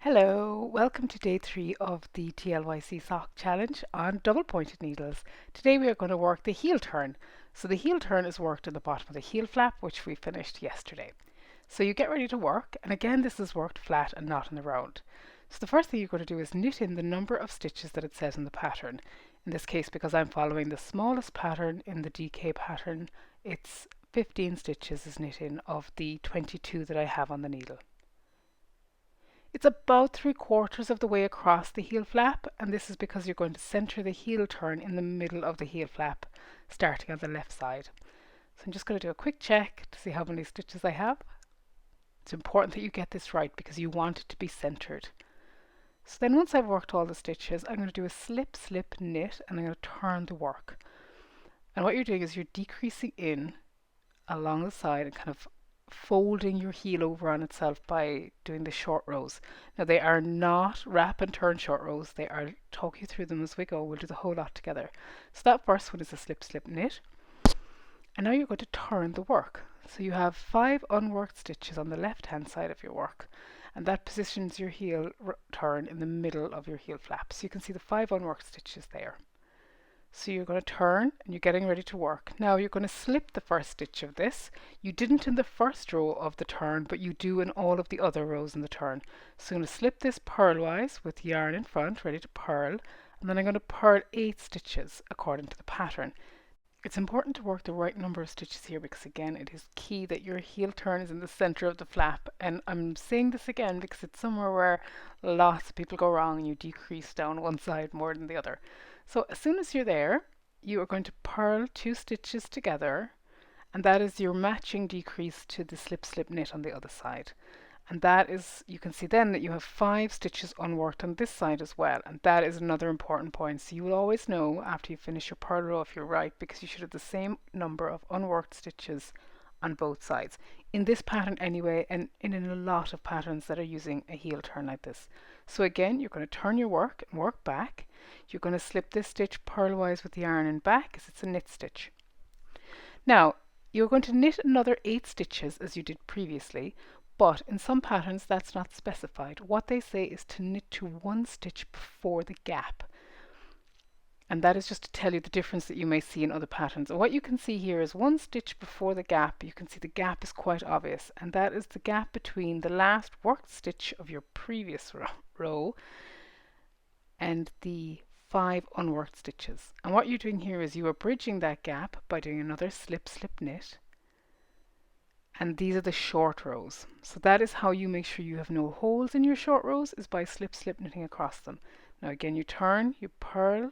Hello, welcome to day 3 of the TLYC sock challenge on double pointed needles. Today we are going to work the heel turn. So the heel turn is worked at the bottom of the heel flap, which we finished yesterday. So you get ready to work, and again this is worked flat and not in the round. So the first thing you're going to do is knit in the number of stitches that it says in the pattern. In this case, because I'm following the smallest pattern in the DK pattern, it's 15 stitches is knit in of the 22 that I have on the needle. It's about 3/4 of the way across the heel flap, and this is because you're going to center the heel turn in the middle of the heel flap, starting on the left side. So I'm just going to do a quick check to see how many stitches I have. It's important that you get this right because you want it to be centered. So then once I've worked all the stitches, I'm going to do a slip, slip, knit, and I'm going to turn the work. And what you're doing is you're decreasing in along the side and kind of folding your heel over on itself by doing the short rows. Now they are not wrap and turn short rows, they are talk you through them as we go. We'll do the whole lot together. So that first one is a slip slip knit, and now you're going to turn the work. So you have 5 unworked stitches on the left hand side of your work, and that positions your heel turn in the middle of your heel flap. So you can see the 5 unworked stitches there. So you're going to turn and you're getting ready to work. Now you're going to slip the first stitch of this. You didn't in the first row of the turn, but you do in all of the other rows in the turn. So I'm going to slip this purlwise with yarn in front, ready to purl, and then I'm going to purl 8 stitches according to the pattern. It's important to work the right number of stitches here because again it is key that your heel turn is in the center of the flap, and I'm saying this again because it's somewhere where lots of people go wrong and you decrease down one side more than the other. So as soon as you're there, you are going to purl 2 stitches together, and that is your matching decrease to the slip slip knit on the other side. And that is, you can see then that you have 5 stitches unworked on this side as well, and that is another important point. So you will always know after you finish your purl row if you're right, because you should have the same number of unworked stitches on both sides in this pattern anyway, and in a lot of patterns that are using a heel turn like this. So again, you're going to turn your work and work back. You're going to slip this stitch purlwise with the yarn and back as it's a knit stitch. Now you're going to knit another 8 stitches as you did previously, but in some patterns that's not specified. What they say is to knit to 1 stitch before the gap, and that is just to tell you the difference that you may see in other patterns. And what you can see here is 1 stitch before the gap. You can see the gap is quite obvious, and that is the gap between the last worked stitch of your previous row and the 5 unworked stitches. And what you're doing here is you are bridging that gap by doing another slip slip knit, and these are the short rows. So that is how you make sure you have no holes in your short rows, is by slip slip knitting across them. Now again, you turn, you purl,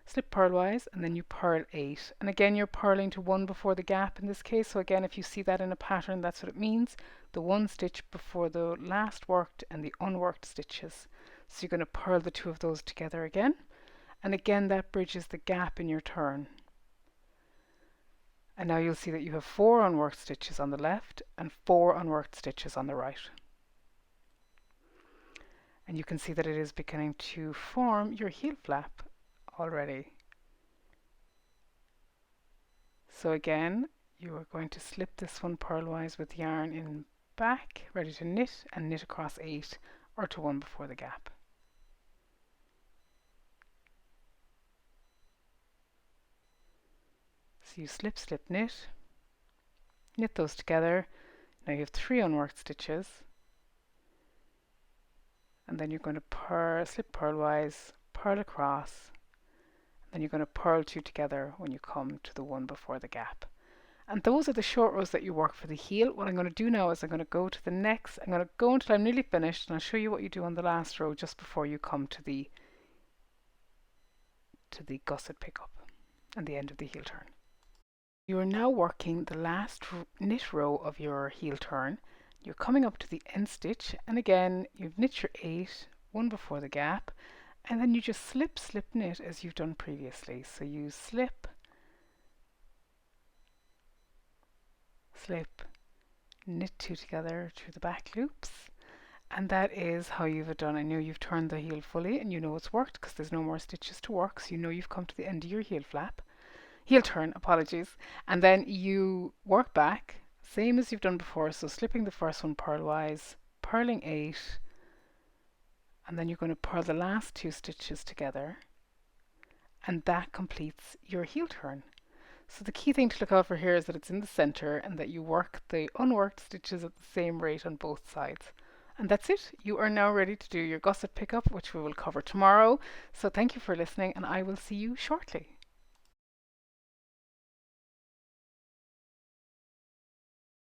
slip purlwise, and then you purl 8, and again you're purling to 1 before the gap in this case. So again, if you see that in a pattern, that's what it means, the 1 stitch before the last worked and the unworked stitches. So you're going to purl the 2 of those together again, and again that bridges the gap in your turn. And now you'll see that you have 4 unworked stitches on the left and 4 unworked stitches on the right. And you can see that it is beginning to form your heel flap already. So again, you are going to slip this one purlwise with yarn in back, ready to knit, and knit across 8 or to 1 before the gap. So you slip slip knit, knit those together. Now you have 3 unworked stitches, and then you're going to purl, slip purlwise, purl across, then you're going to purl 2 together when you come to the 1 before the gap. And those are the short rows that you work for the heel. What I'm going to do now is I'm going to go to the next, I'm going to go until I'm nearly finished, and I'll show you what you do on the last row just before you come to the gusset pickup and the end of the heel turn. You are now working the last knit row of your heel turn. You're coming up to the end stitch, and again you've knit your 8, 1 before the gap, and then you just slip slip knit as you've done previously. So you slip, slip, knit 2 together through the back loops, and that is how you've done. I know you've turned the heel fully and you know it's worked because there's no more stitches to work, so you know you've come to the end of your heel flap. Heel turn, apologies, and then you work back same as you've done before. So slipping the first one purlwise, purling 8, And then you're going to purl the last 2 stitches together, and that completes your heel turn. So the key thing to look out for here is that it's in the center and that you work the unworked stitches at the same rate on both sides. And that's it. You are now ready to do your gusset pickup, which we will cover tomorrow. So thank you for listening, and I will see you shortly.